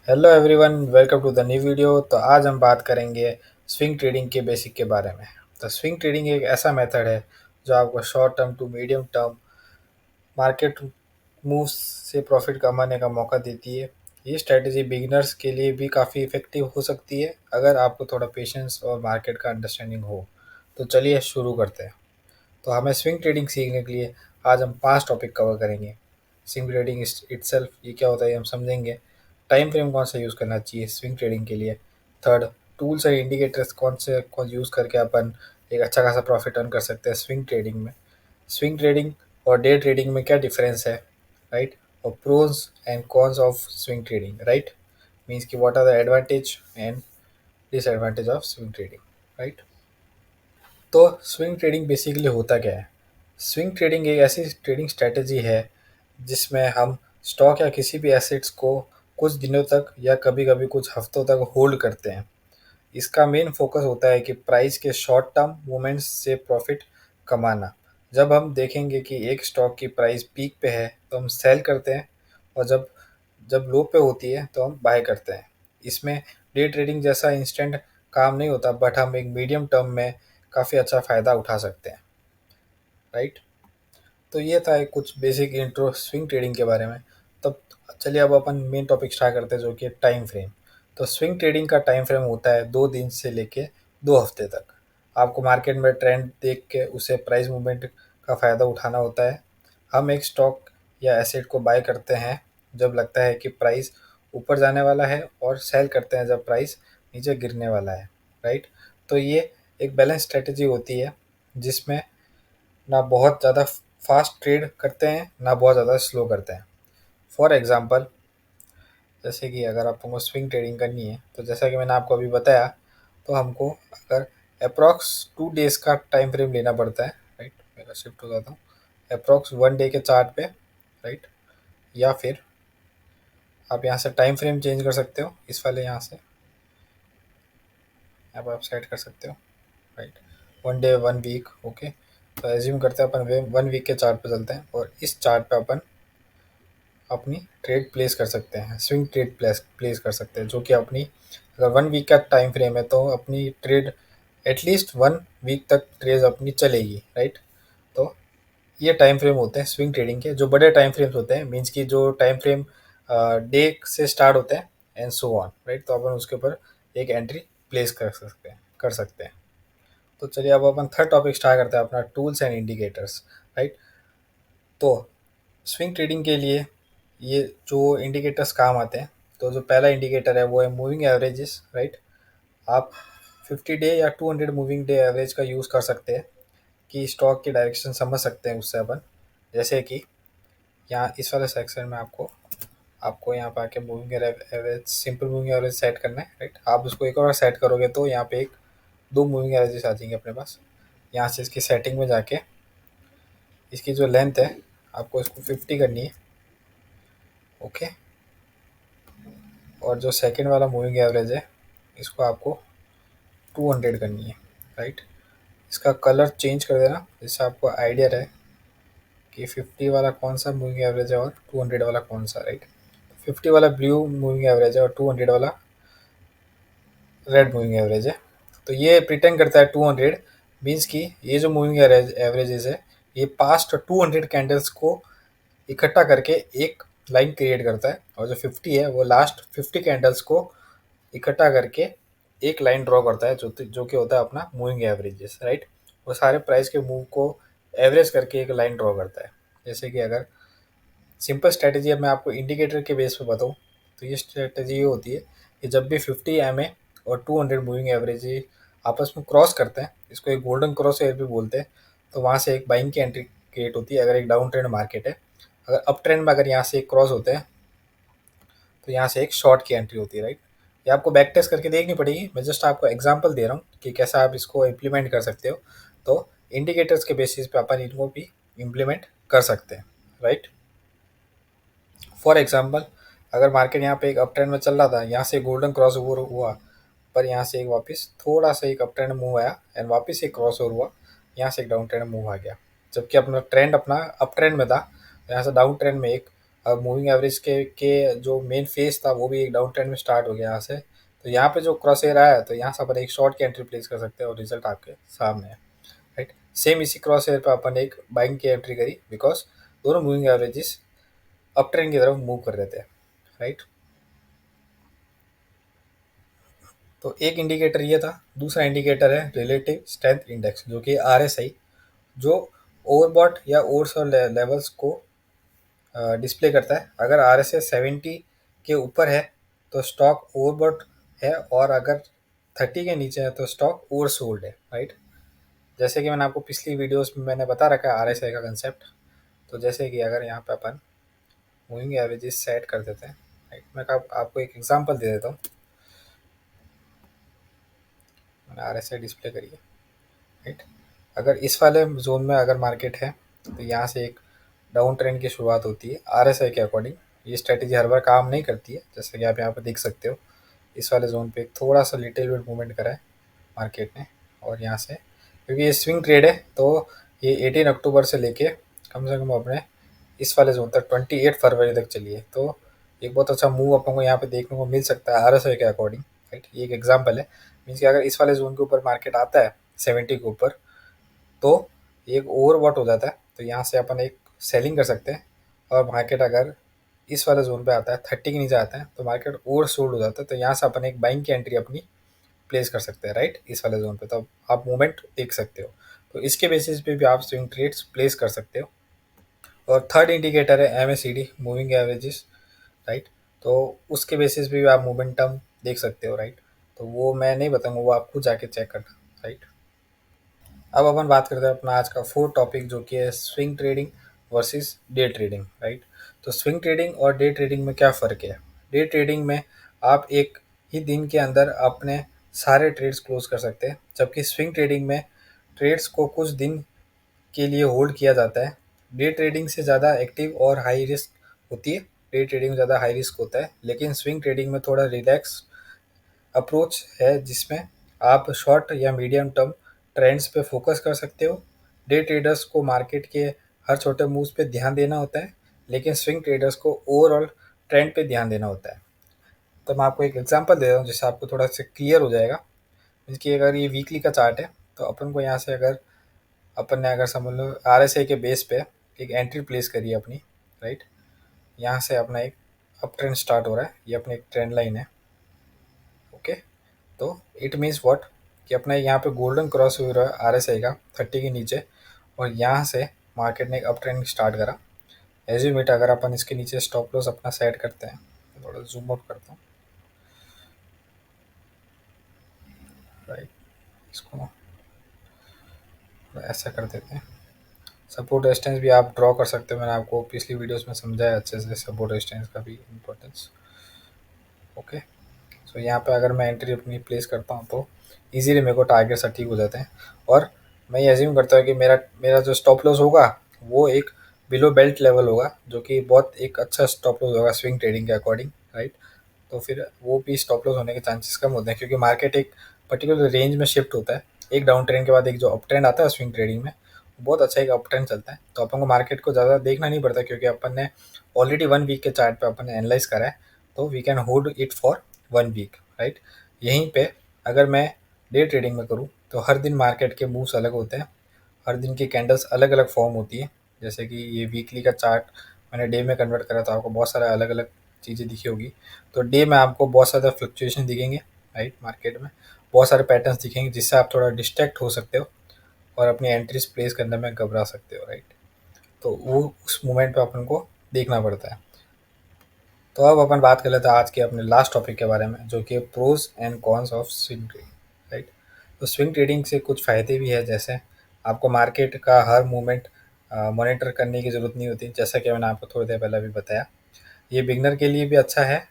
Hello everyone, welcome to the new video. तो आज हम बात करेंगे स्विंग ट्रेडिंग के बेसिक के बारे में। तो स्विंग ट्रेडिंग एक ऐसा मेथड है जो आपको short term to medium term market moves से प्रॉफिट कमाने का मौका देती है। ये स्ट्रेटजी बिगिनर्स के लिए भी काफ़ी इफ़ेक्टिव हो सकती है अगर आपको थोड़ा पेशेंस और मार्केट का अंडरस्टैंडिंग हो। तो चलिए शुरू करते हैं। तो हमें स्विंग ट्रेडिंग सीखने के लिए आज हम 5 टॉपिक कवर करेंगे। स्विंग ट्रेडिंग इटसेल्फ ये क्या होता है ये हम समझेंगे। टाइम फ्रेम कौन सा यूज़ करना चाहिए स्विंग ट्रेडिंग के लिए। थर्ड, टूल्स और इंडिकेटर्स कौन यूज़ करके अपन एक अच्छा खासा प्रॉफिट अर्न कर सकते हैं स्विंग ट्रेडिंग में। स्विंग ट्रेडिंग और डे ट्रेडिंग में क्या डिफरेंस है, राइट। और pros and cons of swing trading, right. Means कि what are the advantage and disadvantage of swing trading, right. तो स्विंग ट्रेडिंग बेसिकली होता क्या है? स्विंग ट्रेडिंग एक ऐसी ट्रेडिंग स्ट्रेटजी है जिसमें हम स्टॉक या किसी भी एसेट्स को कुछ दिनों तक या कभी कभी कुछ हफ्तों तक होल्ड करते हैं। इसका मेन फोकस होता है कि प्राइस के शॉर्ट टर्म मूवमेंट्स से प्रॉफिट कमाना। जब हम देखेंगे कि एक स्टॉक की प्राइस पीक पे है तो हम सेल करते हैं, और जब जब लो पे होती है तो हम बाय करते हैं। इसमें डे ट्रेडिंग जैसा इंस्टेंट काम नहीं होता, बट हम एक मीडियम टर्म में काफ़ी अच्छा फ़ायदा उठा सकते हैं, राइट। तो ये था एक कुछ बेसिक इंट्रो स्विंग ट्रेडिंग के बारे में। तब चलिए अब अपन मेन टॉपिक स्टार्ट करते हैं जो कि टाइम फ्रेम। तो स्विंग ट्रेडिंग का टाइम फ्रेम होता है 2 दिन से लेके 2 हफ्ते तक। आपको मार्केट में ट्रेंड देख के उसे प्राइस मूवमेंट का फ़ायदा उठाना होता है। हम एक स्टॉक या एसेट को बाय करते हैं जब लगता है कि प्राइस ऊपर जाने वाला है, और सेल करते हैं जब प्राइस नीचे गिरने वाला है, राइट। तो ये एक बैलेंस स्ट्रेटजी होती है जिसमें ना बहुत ज़्यादा फास्ट ट्रेड करते हैं ना बहुत ज़्यादा स्लो करते हैं। फॉर एग्ज़ाम्पल, जैसे कि अगर आपको स्विंग ट्रेडिंग करनी है तो जैसा कि मैंने आपको अभी बताया, तो हमको अगर अप्रॉक्स 2 डेज़ का टाइम फ्रेम लेना पड़ता है, राइट। मेरा शिफ्ट हो जाता हूँ अप्रॉक्स 1 डे के चार्ट पे, राइट। या फिर आप यहाँ से टाइम फ्रेम चेंज कर सकते हो, इस वाले यहाँ से अब आप सेट कर सकते हो, राइट। 1 day 1 week, okay. तो एज्यूम करते हैं अपन 1 वीक के चार्ट पे चलते हैं, और इस चार्ट पे अपन अपनी ट्रेड प्लेस कर सकते हैं, स्विंग ट्रेड प्लेस प्लेस कर सकते हैं, जो कि अपनी अगर 1 वीक का टाइम फ्रेम है तो अपनी ट्रेड एटलीस्ट 1 वीक तक ट्रेड अपनी चलेगी, राइट। तो ये टाइम फ्रेम होते हैं स्विंग ट्रेडिंग के। जो बड़े टाइम फ्रेम्स होते हैं, मीन्स कि जो टाइम फ्रेम डे से स्टार्ट होते हैं एंड सो ऑन, राइट। तो अपन उसके ऊपर एक एंट्री प्लेस कर सकते हैं। तो चलिए अब अपन थर्ड टॉपिक स्टार्ट करते हैं अपना, टूल्स एंड इंडिकेटर्स, राइट। तो स्विंग ट्रेडिंग के लिए ये जो इंडिकेटर्स काम आते हैं, तो जो पहला इंडिकेटर है वो है मूविंग एवरेजेस, राइट। आप 50 डे या 200 मूविंग डे एवरेज का यूज़ कर सकते हैं कि स्टॉक की डायरेक्शन समझ सकते हैं उससे अपन। जैसे कि यहाँ इस वाले सेक्शन में आपको आपको यहाँ पे आके moving average, simple moving average set करना है, राइट। आप उसको एक और सेट करोगे तो यहाँ पे एक दो मूविंग एवरेजेस आ जाएंगे अपने पास। यहाँ से इसकी सेटिंग में जाके इसकी जो लेंथ है आपको इसको 50 करनी है, ओके। और जो सेकंड वाला मूविंग एवरेज है इसको आपको 200 करनी है, राइट। इसका कलर चेंज कर देना जिससे आपको आइडिया रहे कि 50 वाला कौन सा मूविंग एवरेज है और 200 वाला कौन सा, राइट। 50 वाला ब्लू मूविंग एवरेज है और 200 वाला रेड मूविंग एवरेज है। तो ये प्रिटेंड करता है 200 मीन्स कि ये जो मूविंग एवरेजेस है ये पास्ट 200 कैंडल्स को इकट्ठा करके एक लाइन क्रिएट करता है, और जो 50 है वो लास्ट 50 कैंडल्स को इकट्ठा करके एक लाइन ड्रॉ करता है, जो कि होता है अपना मूविंग एवरेजेस, राइट। वो सारे प्राइस के मूव को एवरेज करके एक लाइन ड्रॉ करता है। जैसे कि अगर सिंपल स्ट्रैटेजी अब मैं आपको इंडिकेटर के बेस पे बताऊँ, तो ये स्ट्रैटेजी ये होती है कि जब भी 50 MA और 200 मूविंग एवरेज आपस में क्रॉस करते हैं, इसको एक गोल्डन क्रॉस एयर भी बोलते हैं, तो वहाँ से एक बाइंग की एंट्री क्रिएट होती है। अगर एक डाउन ट्रेंड मार्केट है, अगर अप ट्रेंड में अगर यहाँ से एक क्रॉस होते हैं तो यहाँ से एक शॉर्ट की एंट्री होती है, राइट। ये आपको बैक टेस्ट करके देखनी पड़ेगी, मैं जस्ट आपको एग्जांपल दे रहा हूँ कि कैसा आप इसको इम्प्लीमेंट कर सकते हो। तो इंडिकेटर्स के बेसिस पे अपन इनको भी इम्प्लीमेंट कर सकते हैं, राइट। फॉर एग्जांपल, अगर मार्केट यहाँ पे एक अप ट्रेंड में चल रहा था, यहाँ से गोल्डन क्रॉस ओवर हुआ, पर यहाँ से एक वापस थोड़ा सा एक अप ट्रेंड मूव आया एंड वापस एक क्रॉस ओवर हुआ, यहाँ से एक डाउन ट्रेंड मूव आ गया, जबकि अपना ट्रेंड अपना अप ट्रेंड में था, यहाँ से डाउन ट्रेंड में एक अब मूविंग एवरेज के जो मेन फेस था वो भी एक डाउन ट्रेंड में स्टार्ट हो गया यहाँ से। तो यहाँ पे जो क्रॉस एयर आया तो यहाँ से अपन एक शॉर्ट की एंट्री प्लेस कर सकते हैं और रिजल्ट आपके सामने है, राइट। सेम इसी क्रॉस एयर पे अपन एक बाइंग की एंट्री करी बिकॉज दोनों मूविंग एवरेजेस अप ट्रेंड की तरफ मूव कर रहे थे, राइट। तो एक इंडिकेटर ये था। दूसरा इंडिकेटर है रिलेटिव स्ट्रेंथ इंडेक्स जो कि RSI, जो ओवरबॉट या ओवरसोल्ड लेवल्स को डिस्प्ले करता है। अगर RSI 70 के ऊपर है तो स्टॉक ओवरबॉट है, और अगर 30 के नीचे है तो स्टॉक ओवरसोल्ड है, राइट। जैसे कि मैंने आपको पिछली वीडियोस में मैंने बता रखा है RSI का कंसेप्ट। तो जैसे कि अगर यहाँ पे अपन मूविंग एवरेजेस सेट कर देते हैं, राइट। मैं आपको एक एग्जांपल दे देता हूँ। मैंने RSI डिस्प्ले करी है, राइट। अगर इस वाले जोन में अगर मार्केट है तो यहाँ से एक डाउन ट्रेंड की शुरुआत होती है RSI के अकॉर्डिंग। ये स्ट्रेटेजी हर बार काम नहीं करती है, जैसे कि आप यहाँ पर देख सकते हो। इस वाले जोन पे थोड़ा सा लिटिल बिट मूवमेंट करा है मार्केट ने, और यहाँ से क्योंकि ये स्विंग ट्रेड है तो ये 18 अक्टूबर से लेके कम से कम अपने इस वाले जोन तक 28 फरवरी तक चली है। तो एक बहुत अच्छा मूव अपन को यहाँ पे देखने को मिल सकता है RSI के अकॉर्डिंग, राइट। ये एक एग्जाम्पल है। मीन्स कि अगर इस वाले जोन के ऊपर मार्केट आता है 70 के ऊपर तो एक ओवरबॉट हो जाता है, तो यहाँ से अपन एक सेलिंग कर सकते हैं। और मार्केट अगर इस वाले जोन पे आता है 30 के नीचे आता है तो मार्केट ओवर सोल्ड हो जाता है, तो यहाँ से अपन एक बाइंग की एंट्री अपनी प्लेस कर सकते हैं, राइट। इस वाले जोन पे तो आप मूवमेंट देख सकते हो। तो इसके बेसिस पे भी आप स्विंग ट्रेड्स प्लेस कर सकते हो। और थर्ड इंडिकेटर है MACD, मूविंग एवरेजेस, राइट। तो उसके बेसिस पे भी आप मोमेंटम देख सकते हो, राइट। तो वो मैं नहीं बताऊंगा, वो आप खुद जाके चेक करना, राइट। अब अपन बात करते हैं अपना आज का फोर्थ टॉपिक जो कि है swing trading versus day trading, right. तो स्विंग ट्रेडिंग और डे ट्रेडिंग में क्या फ़र्क है। डे ट्रेडिंग में आप एक ही दिन के अंदर अपने सारे ट्रेड्स क्लोज कर सकते हैं, जबकि स्विंग ट्रेडिंग में ट्रेड्स को कुछ दिन के लिए होल्ड किया जाता है। डे ट्रेडिंग से ज़्यादा एक्टिव और हाई रिस्क होती है। डे ट्रेडिंग में ज़्यादा हाई रिस्क होता है, लेकिन स्विंग ट्रेडिंग में थोड़ा रिलैक्स अप्रोच है जिसमें आप शॉर्ट या मीडियम टर्म ट्रेंड्स पे फोकस कर सकते हो। डे ट्रेडर्स को मार्केट के हर छोटे मूव्स पे ध्यान देना होता है, लेकिन स्विंग ट्रेडर्स को ओवरऑल ट्रेंड पे ध्यान देना होता है। तो मैं आपको एक एग्जांपल दे रहा हूँ जिससे आपको थोड़ा सा क्लियर हो जाएगा। कि अगर ये वीकली का चार्ट है तो अपन को यहाँ से अगर अपन ने अगर समझ लो RSI के बेस पे एक एंट्री प्लेस करी है अपनी, राइट। यहाँ से अपना एक अप ट्रेंड स्टार्ट हो रहा है, ये अपनी एक ट्रेंड लाइन है, ओके। तो इट मीन्स व्हाट कि अपना यहाँ पे गोल्डन क्रॉस हो रहा है RSI का 30 के नीचे, और यहाँ से मार्केट ने एक अप ट्रेंड स्टार्ट करा। एज्यूम इट अगर अपन इसके नीचे स्टॉप लॉस अपना सेट करते हैं, थोड़ा जूम आउट करता हूँ, राइट। इसको ऐसा कर देते हैं। सपोर्ट रेजिस्टेंस भी आप ड्रॉ कर सकते हो, मैंने आपको पिछली वीडियोस में समझाया अच्छे से सपोर्ट रेजिस्टेंस का भी इम्पोर्टेंस, ओके। सो यहाँ पे अगर मैं एंट्री अपनी प्लेस करता हूँ तो इजीली मेरे को टारगेट अचीव हो जाते हैं। और मैं ये एज्यूम करता हूँ कि मेरा मेरा जो स्टॉप लॉस होगा वो एक बिलो बेल्ट लेवल होगा, जो कि बहुत एक अच्छा स्टॉप लॉस होगा स्विंग ट्रेडिंग के अकॉर्डिंग, राइट। तो फिर वो भी स्टॉप लॉस होने के चांसेस कम होते हैं, क्योंकि मार्केट एक पर्टिकुलर रेंज में शिफ्ट होता है। एक डाउन ट्रेंड के बाद एक जो अप ट्रेंड आता है स्विंग ट्रेडिंग में, बहुत अच्छा एक अप ट्रेंड चलता है। तो अपन को मार्केट को ज़्यादा देखना नहीं पड़ता, क्योंकि अपन ने ऑलरेडी 1 वीक के चार्ट पे अपन ने एनालाइज करा है। तो we can hold it for 1 week, right. यहीं पे अगर मैं डे ट्रेडिंग में करूँ तो हर दिन मार्केट के मूव्स अलग होते हैं, हर दिन की कैंडल्स अलग अलग फॉर्म होती है। जैसे कि ये वीकली का चार्ट मैंने डे में कन्वर्ट करा तो आपको बहुत सारा अलग अलग चीज़ें दिखी होगी। तो डे में आपको बहुत ज़्यादा फ्लक्चुएशन दिखेंगे, राइट। मार्केट में बहुत सारे पैटर्न्स दिखेंगे जिससे आप थोड़ा डिस्ट्रैक्ट हो सकते हो और अपनी एंट्रीज प्लेस करने में घबरा सकते हो, राइट। तो वो उस मोमेंट पे अपन को देखना पड़ता है। तो अब अपन बात कर लेते हैं आज के अपने लास्ट टॉपिक के बारे में, जो कि pros and cons of swing trading, right. तो स्विंग ट्रेडिंग से कुछ फ़ायदे भी है, जैसे आपको मार्केट का हर मूवमेंट मॉनिटर करने की ज़रूरत नहीं होती, जैसा कि मैंने आपको थोड़ी देर पहले भी बताया। ये बिगनर के लिए भी अच्छा है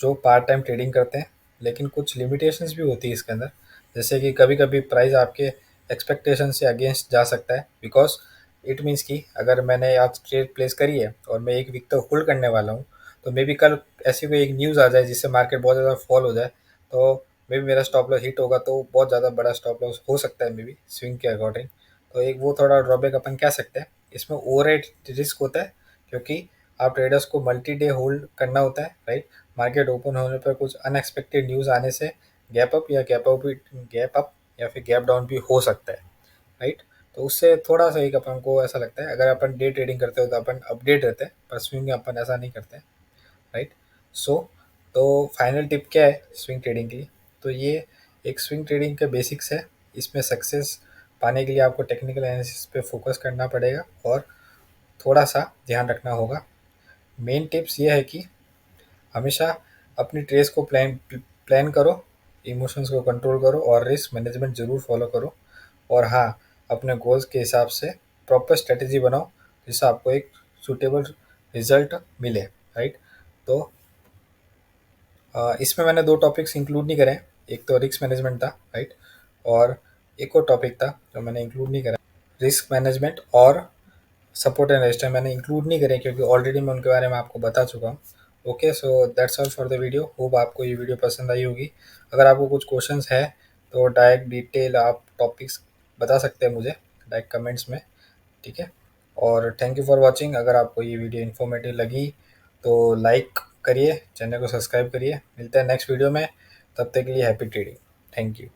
जो पार्ट टाइम ट्रेडिंग करते हैं, लेकिन कुछ लिमिटेशंस भी होती है इसके अंदर। जैसे कि कभी कभी प्राइस आपके एक्सपेक्टेशन से अगेंस्ट जा सकता है, बिकॉज इट मीन्स कि अगर मैंने आज ट्रेड प्लेस करी है और मैं 1 वीक तक होल्ड करने वाला हूँ, तो मे बी कल ऐसी कोई एक न्यूज़ आ जाए जिससे मार्केट बहुत ज़्यादा फॉल हो जाए, तो मे बी मेरा स्टॉप लॉस हिट होगा, तो बहुत ज़्यादा बड़ा स्टॉप लॉस हो सकता है मे बी स्विंग के अकॉर्डिंग। तो एक वो थोड़ा ड्रॉबैक अपन कह सकते हैं। इसमें ओवर रिस्क होता है, क्योंकि आप ट्रेडर्स को मल्टी डे होल्ड करना होता है, राइट। मार्केट ओपन होने पर कुछ अनएक्सपेक्टेड न्यूज़ आने से गैप अप या फिर गैप डाउन भी हो सकता है, राइट। तो उससे थोड़ा सा एक अपन को ऐसा लगता है, अगर अपन डे ट्रेडिंग करते हो तो अपन अपडेट रहते हैं, पर स्विंग में अपन ऐसा नहीं करते, राइट। सो तो फाइनल टिप क्या है स्विंग ट्रेडिंग के लिए, तो ये एक स्विंग ट्रेडिंग के बेसिक्स है। इसमें सक्सेस पाने के लिए आपको टेक्निकल एनालिसिस पे फोकस करना पड़ेगा और थोड़ा सा ध्यान रखना होगा। मेन टिप्स ये है कि हमेशा अपनी ट्रेस को प्लान करो, इमोशंस को कंट्रोल करो और रिस्क मैनेजमेंट ज़रूर फॉलो करो। और हाँ, अपने गोल्स के हिसाब से प्रॉपर स्ट्रेटजी बनाओ जिससे आपको एक सूटेबल रिजल्ट मिले, राइट। तो इसमें मैंने 2 टॉपिक्स इंक्लूड नहीं करे हैं, एक तो रिस्क मैनेजमेंट था, राइट, और एक और टॉपिक था जो मैंने इंक्लूड नहीं करा, रिस्क मैनेजमेंट और सपोर्ट एंड रेजिस्टेंस मैंने इंक्लूड नहीं करे क्योंकि ऑलरेडी मैं उनके बारे में आपको बता चुका हूँ। Okay, so that's all for the video. Hope आपको ये वीडियो पसंद आई होगी। अगर आपको कुछ क्वेश्चंस है तो डायरेक्ट डिटेल आप टॉपिक्स बता सकते हैं मुझे डायरेक्ट कमेंट्स में, ठीक है। और थैंक यू फॉर वॉचिंग। अगर आपको ये वीडियो इन्फॉर्मेटिव लगी तो लाइक करिए, चैनल को सब्सक्राइब करिए। मिलते हैं नेक्स्ट वीडियो में, तब तक के लिए हैप्पी ट्रेडिंग। Thank you.